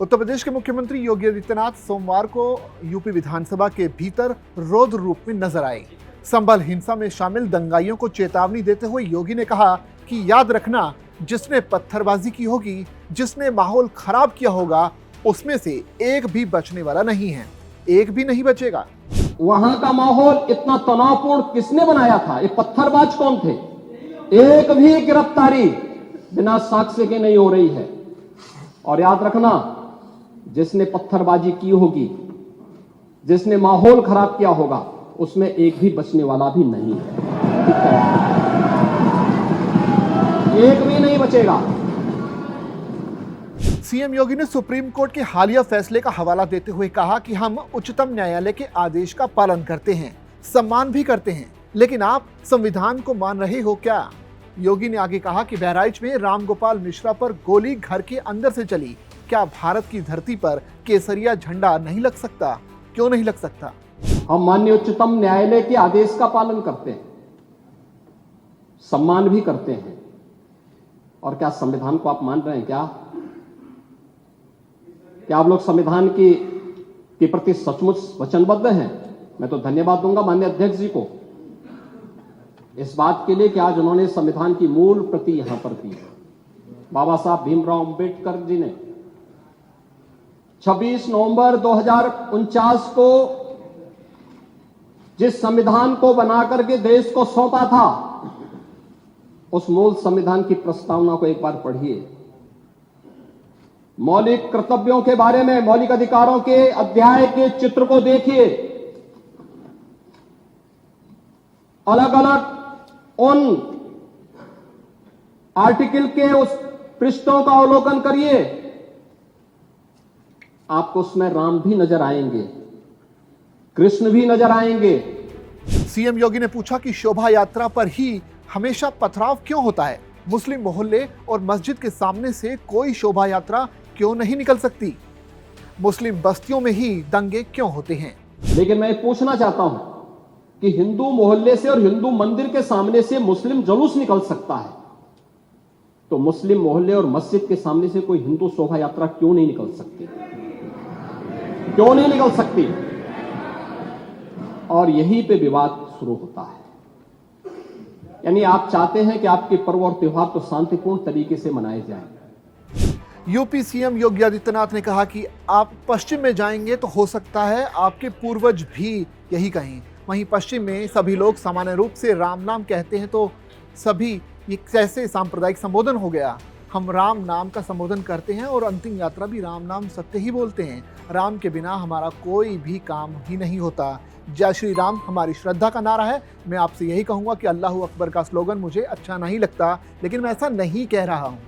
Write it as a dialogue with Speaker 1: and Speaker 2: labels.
Speaker 1: उत्तर प्रदेश के मुख्यमंत्री योगी आदित्यनाथ सोमवार को यूपी विधानसभा के भीतर रौद्र रूप में नजर आए। संभल हिंसा में शामिल दंगाइयों को चेतावनी देते हुए योगी ने कहा कि याद रखना, जिसने पत्थरबाजी की होगी, जिसने माहौल खराब किया होगा, उसमें से एक भी बचने वाला नहीं है, एक भी नहीं बचेगा।
Speaker 2: वहां का माहौल इतना तनावपूर्ण किसने बनाया था? ये पत्थरबाज कौन थे? एक भी गिरफ्तारी बिना साक्ष्य के नहीं हो रही है। और याद रखना, जिसने पत्थरबाजी की होगी, जिसने माहौल खराब किया होगा, उसमें एक भी बचने वाला भी नहीं है। एक भी नहीं बचेगा।
Speaker 1: सीएम योगी ने सुप्रीम कोर्ट के हालिया फैसले का हवाला देते हुए कहा कि हम उच्चतम न्यायालय के आदेश का पालन करते हैं, सम्मान भी करते हैं, लेकिन आप संविधान को मान रहे हो क्या? योगी ने आगे कहा कि बहराइच में रामगोपाल मिश्रा पर गोली घर के अंदर से चली, क्या भारत की धरती पर केसरिया झंडा नहीं लग सकता? क्यों नहीं लग सकता?
Speaker 2: हम माननीय उच्चतम न्यायालय के आदेश का पालन करते हैं, सम्मान भी करते हैं। और क्या संविधान को आप मान रहे हैं? क्या आप लोग संविधान के प्रति सचमुच वचनबद्ध हैं? मैं तो धन्यवाद दूंगा माननीय अध्यक्ष जी को इस बात के लिए कि आज उन्होंने संविधान की मूल प्रति यहां पर दी। बाबा साहब भीमराव अंबेडकर जी ने 26 नवंबर 2049 को जिस संविधान को बनाकर के देश को सौंपा था, उस मूल संविधान की प्रस्तावना को एक बार पढ़िए। मौलिक कर्तव्यों के बारे में, मौलिक अधिकारों के अध्याय के चित्र को देखिए। अलग अलग उन आर्टिकल के उस पृष्ठों का अवलोकन करिए, आपको उसमें राम भी नजर आएंगे, कृष्ण भी नजर आएंगे।
Speaker 1: सीएम योगी ने पूछा कि शोभा यात्रा पर ही हमेशा पथराव क्यों होता है? मुस्लिम मोहल्ले और मस्जिद के सामने से कोई शोभा यात्रा क्यों नहीं निकल सकती? मुस्लिम बस्तियों में ही दंगे क्यों होते हैं?
Speaker 2: लेकिन मैं पूछना चाहता हूं कि हिंदू मोहल्ले से और हिंदू मंदिर के सामने से मुस्लिम जुलूस निकल सकता है, तो मुस्लिम मोहल्ले और मस्जिद के सामने से कोई हिंदू शोभा यात्रा क्यों नहीं निकल सकती? क्यों नहीं निकल सकती? और यहीं पे विवाद शुरू होता है। यानी आप चाहते हैं कि आपके पर्व और त्योहार तो शांतिपूर्ण तरीके से मनाए जाएं।
Speaker 1: यूपी सीएम योगी आदित्यनाथ ने कहा कि आप पश्चिम में जाएंगे तो हो सकता है आपके पूर्वज भी यही कहें। वहीं पश्चिम में सभी लोग सामान्य रूप से राम नाम कहते हैं, तो सभी ये कैसे सांप्रदायिक संबोधन हो गया? हम राम नाम का संबोधन करते हैं और अंतिम यात्रा भी राम नाम सत्य ही बोलते हैं। राम के बिना हमारा कोई भी काम ही नहीं होता। जय श्री राम हमारी श्रद्धा का नारा है। मैं आपसे यही कहूँगा कि अल्लाहू अकबर का स्लोगन मुझे अच्छा नहीं लगता, लेकिन मैं ऐसा नहीं कह रहा हूँ।